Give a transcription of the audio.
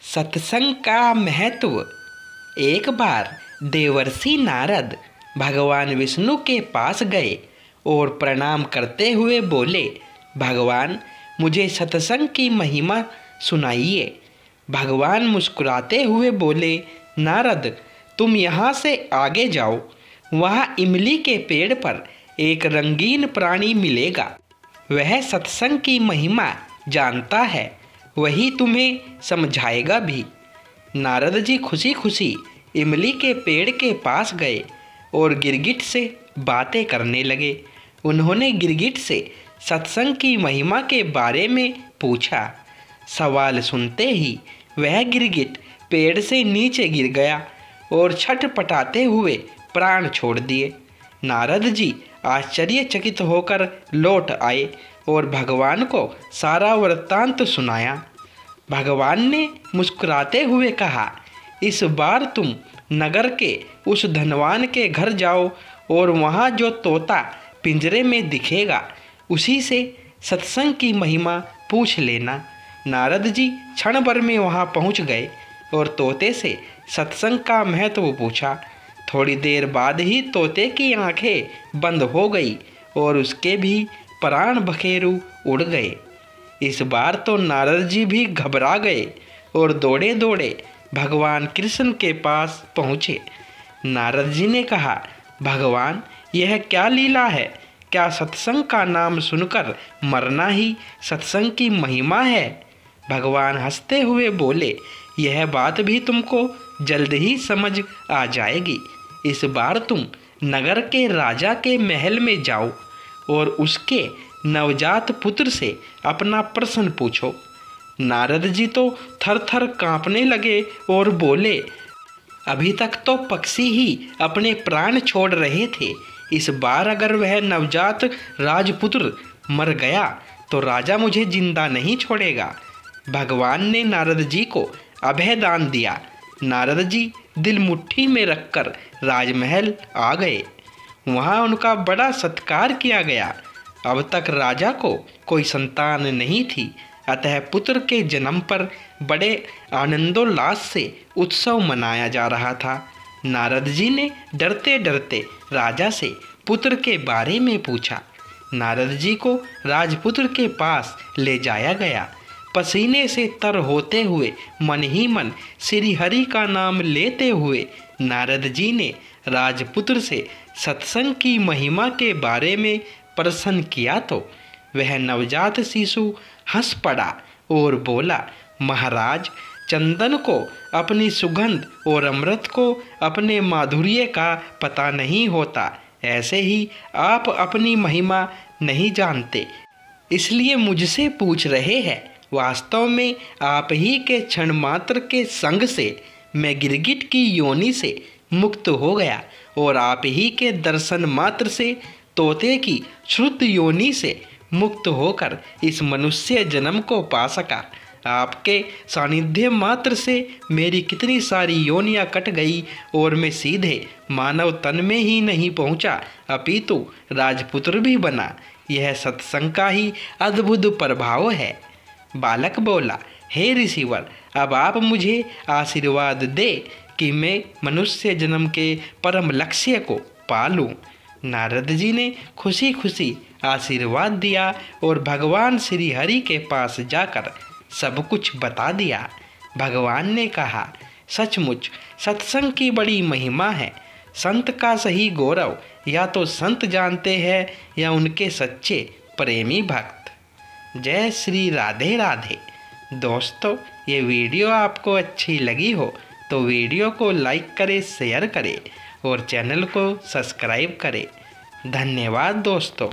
सत्संग का महत्व। एक बार देवर्षि नारद भगवान विष्णु के पास गए और प्रणाम करते हुए बोले, भगवान मुझे सत्संग की महिमा सुनाइए। भगवान मुस्कुराते हुए बोले, नारद तुम यहाँ से आगे जाओ, वहाँ इमली के पेड़ पर एक रंगीन प्राणी मिलेगा। वह सत्संग की महिमा जानता है, वही तुम्हें समझाएगा भी। नारद जी खुशी खुशी इमली के पेड़ के पास गए और गिरगिट से बातें करने लगे। उन्होंने गिरगिट से सत्संग की महिमा के बारे में पूछा। सवाल सुनते ही वह गिरगिट पेड़ से नीचे गिर गया और छटपटाते हुए प्राण छोड़ दिए। नारद जी आश्चर्यचकित होकर लौट आए और भगवान को सारा वृत्तांत सुनाया। भगवान ने मुस्कुराते हुए कहा, इस बार तुम नगर के उस धनवान के घर जाओ और वहाँ जो तोता पिंजरे में दिखेगा उसी से सत्संग की महिमा पूछ लेना। नारद जी क्षण भर में वहाँ पहुँच गए और तोते से सत्संग का महत्व पूछा। थोड़ी देर बाद ही तोते की आंखें बंद हो गई और उसके भी प्राण बखेरू उड़ गए। इस बार तो नारद जी भी घबरा गए और दौड़े दौड़े भगवान कृष्ण के पास पहुँचे। नारद जी ने कहा, भगवान यह क्या लीला है? क्या सत्संग का नाम सुनकर मरना ही सत्संग की महिमा है? भगवान हंसते हुए बोले, यह बात भी तुमको जल्द ही समझ आ जाएगी। इस बार तुम नगर के राजा के महल में जाओ और उसके नवजात पुत्र से अपना प्रश्न पूछो। नारद जी तो थर थर कांपने लगे और बोले, अभी तक तो पक्षी ही अपने प्राण छोड़ रहे थे, इस बार अगर वह नवजात राजपुत्र मर गया तो राजा मुझे जिंदा नहीं छोड़ेगा। भगवान ने नारद जी को अभय दान दिया। नारद जी दिल मुट्ठी में रखकर राजमहल आ गए। वहाँ उनका बड़ा सत्कार किया गया। अब तक राजा को कोई संतान नहीं थी, अतः पुत्र के जन्म पर बड़े आनंदोल्लास से उत्सव मनाया जा रहा था। नारद जी ने डरते डरते राजा से पुत्र के बारे में पूछा। नारद जी को राजपुत्र के पास ले जाया गया। पसीने से तर होते हुए मन ही मन श्री हरि का नाम लेते हुए नारद जी ने राजपुत्र से सत्संग की महिमा के बारे में प्रश्न किया तो वह नवजात शिशु हंस पड़ा और बोला, महाराज चंदन को अपनी सुगंध और अमृत को अपने माधुर्य का पता नहीं होता, ऐसे ही आप अपनी महिमा नहीं जानते, इसलिए मुझसे पूछ रहे हैं। वास्तव में आप ही के क्षण मात्र के संग से मैं गिरगिट की योनि से मुक्त हो गया और आप ही के दर्शन मात्र से तोते की श्रुत योनि से मुक्त होकर इस मनुष्य जन्म को पा सका। आपके सानिध्य मात्र से मेरी कितनी सारी योनियां कट गई और मैं सीधे मानव तन में ही नहीं पहुंचा, अपितु राजपुत्र भी बना। यह सत्संग का ही अद्भुत प्रभाव है। बालक बोला, हे ऋषिवर, अब आप मुझे आशीर्वाद दे कि मैं मनुष्य जन्म के परम लक्ष्य को पा लूं। नारद जी ने खुशी खुशी आशीर्वाद दिया और भगवान श्री हरि के पास जाकर सब कुछ बता दिया। भगवान ने कहा, सचमुच सत्संग की बड़ी महिमा है। संत का सही गौरव या तो संत जानते हैं या उनके सच्चे प्रेमी भक्त। जय श्री राधे राधे। दोस्तों, ये वीडियो आपको अच्छी लगी हो तो वीडियो को लाइक करें, शेयर करें और चैनल को सब्सक्राइब करें। धन्यवाद दोस्तों।